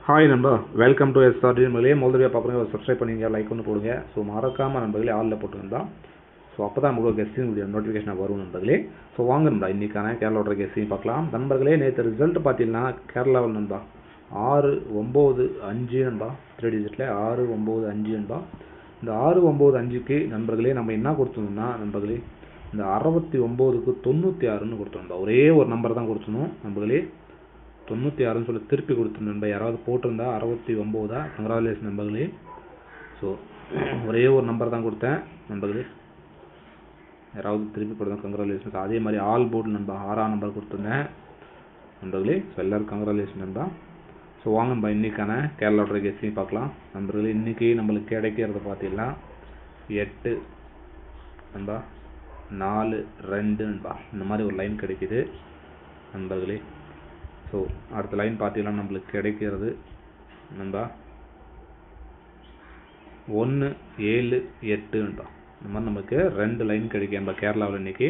Hi நண்பா, welcome to SRT நண்பர்களே. முதல் பார்க்குறவங்க சப்ஸ்கிரைப் பண்ணிங்க, லைக் ஒன்று போடுங்க. ஸோ மறக்காமல் நண்பர்களே ஆளில் போட்டுருந்தா ஸோ அப்போ தான் உங்களுக்கு கெஸ்டிங் வீடியோ நோட்டிஃபிகேஷன் வரும் நண்பர்களே. ஸோ வாங்க நண்பா, இன்றைக்கான கேரளாவோட கெஸ்டிங் பார்க்கலாம் நண்பர்களே. நேற்று ரிசல்ட் பார்த்தீங்கன்னா கேரளாவில் நண்பா 695 நண்பா, 3 டிஜிட்டில் 695 நண்பா. இந்த 695க்கு நண்பர்களே நம்ம என்ன கொடுத்தோம்னா நண்பர்களே, இந்த 69க்கு 96ன்னு கொடுத்தோம் நண்பா. ஒரே ஒரு நம்பர் தான் கொடுத்தணும் நண்பர்களே, 96ன்னு சொல்லி திருப்பி கொடுத்துருந்தேன் நண்பா. யாராவது போட்டிருந்தா 69 கங்க்ராச்சுலேஷன் நண்பர்களே. ஸோ ஒரே ஒரு நம்பர் தான் கொடுத்தேன் நண்பர்களே, யாராவது திருப்பி போடுறதா கங்க்ராச்சுலேஷன். அதே மாதிரி ஆல் போர்டு நண்பா 6ஆம் நம்பர் கொடுத்துருந்தேன் நண்பர்களே. ஸோ எல்லோரும் கங்க்ராச்சுலேஷன் நண்பா. ஸோ வாங்க நண்பா, இன்றைக்கான கேரளாவோட கெஸ்டிங் பார்க்கலாம் நண்பர்களே. இன்றைக்கி நம்மளுக்கு கிடைக்கிறது பார்த்தீங்கன்னா 8 நண்பா 4 2 நண்பா, இந்த மாதிரி ஒரு லைன் கிடைக்கிது நண்பர்களே. ஸோ அடுத்த லைன் பார்த்தீங்கன்னா நம்மளுக்கு கிடைக்கிறது நண்பா 1 7 8 நண்பா. இந்த மாதிரி நமக்கு 2 லைன் கிடைக்கும் நம்ம கேரளாவில் இன்றைக்கி.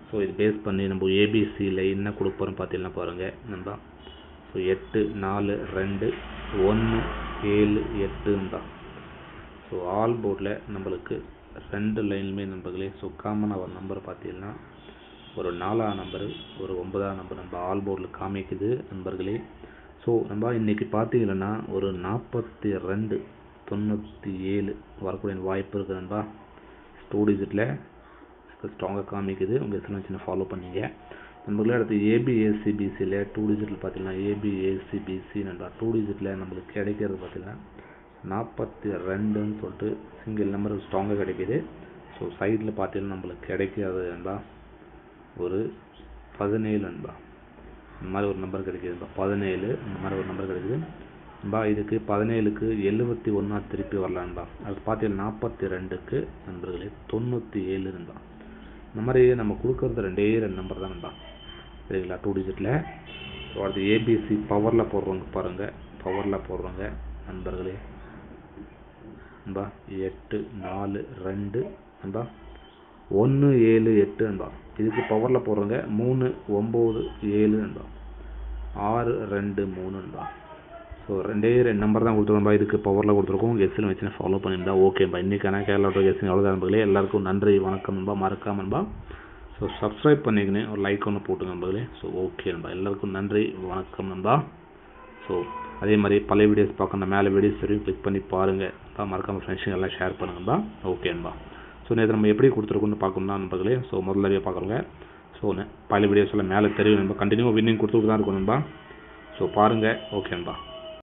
ஸோ இது பேஸ் பண்ணி நம்ம ஏபிசியில் என்ன கொடுக்க போகிறோம் பார்த்தீங்கன்னா பாருங்கள் நண்பா. ஸோ 8 4 2 1 7 8 நண்பா. ஸோ ஆல் போர்டில் நம்மளுக்கு 2 லைனுமே நண்பர்களே. ஸோ காமனாக ஒரு நம்பர் பார்த்தீங்கன்னா ஒரு 4ஆம் நம்பரு, ஒரு 9ஆம் நம்பர் நம்ம ஆல் போர்டில் காமிக்குது நண்பர்களே. ஸோ நம்ம இன்றைக்கி பார்த்தீங்கன்னா ஒரு 42 97 வரக்கூடிய வாய்ப்பு இருக்குது நண்பா. 2 டிஜிட்டில் ஸ்ட்ராங்காக காமிக்குது. உங்கள் எஸ்எல் சின்ன ஃபாலோ பண்ணிங்க நண்பர்களே. அடுத்து ஏபிஏசிபிசியில் 2 டிஜிட்டில் பார்த்தீங்கன்னா ஏபிஏசிபிசி நண்பா 2 டிஜிட்டில் நம்மளுக்கு கிடைக்கிறது பார்த்தீங்கன்னா 42ன்னு சொல்லிட்டு சிங்கிள் நம்பர் ஸ்ட்ராங்காக கிடைக்கிது. ஸோ சைடில் பார்த்தீங்கன்னா நம்மளுக்கு கிடைக்கிறது நண்பா ஒரு 17 நண்பா. இந்த மாதிரி ஒரு நம்பர் கிடைக்கிது நண்பா 17, இந்த மாதிரி ஒரு நம்பர் கிடைக்குது நண்பா. இதுக்கு 17க்கு 71 திருப்பி வரலாம் நண்பா. அது பார்த்தீங்கன்னா 42க்கு நண்பர்களே 97 நண்பா. இந்த மாதிரி நம்ம கொடுக்குறது 2 நம்பர் தான் நண்பா, சரிங்களா, 2 டிஜிட்டில். ஸோ அடுத்து ஏபிசி பவரில் போடுறவங்க பாருங்கள், பவரில் போடுறவங்க நண்பர்களே நண்பா 8 4 2 நண்பா 1 7 8 நண்பா. இதுக்கு பவரில் போடுறவங்க 3 9 7 நண்பா 6 2 3 நண்பா. ஸோ 2 நம்பர் தான் கொடுத்துருக்கோம்பா. இதுக்கு பவரில் கொடுத்துருக்கோம். கெஸ்டில் வச்சுன்னா ஃபாலோ பண்ணியிருந்தா ஓகேம்பா. இன்றைக்கான கேரளாவோட கெஸ்டிங் அவ்வளோதான் நண்பர்களே. எல்லாருக்கும் நன்றி, வணக்கம் நண்பா. மறக்காம நண்பா ஸோ சப்ஸ்கிரைப் பண்ணிக்கினேன், ஒரு லைக் ஒன்று போட்டுங்க நண்பர்களே. ஸோ ஓகே நண்பா, எல்லாருக்கும் நன்றி, வணக்கம் நண்பா. ஸோ அதே மாதிரி பழைய வீடியோஸ் பார்க்கணும், மேலே வீடியோஸ் வரையும் கிளிக் பண்ணி பாருங்கள். மறக்காமல் ஃப்ரெண்ட்ஸுங்க எல்லாம் ஷேர் பண்ணுங்கப்பா. ஓகே நண்பா. ஸோ நேற்று நம்ம எப்படி கொடுத்துருக்கோன்னு பார்க்கணும்னா நண்பர்களே, ஸோ முதல்ல பார்க்குறோங்க. ஸோ பழைய வீடியோஸ் எல்லாம் மேலே தெரியும் நண்பா. கண்டினியூ வின்னிங் கொடுத்துட்டு தான் இருக்கும் நண்பா. ஸோ பாருங்கள். ஓகே நண்பா.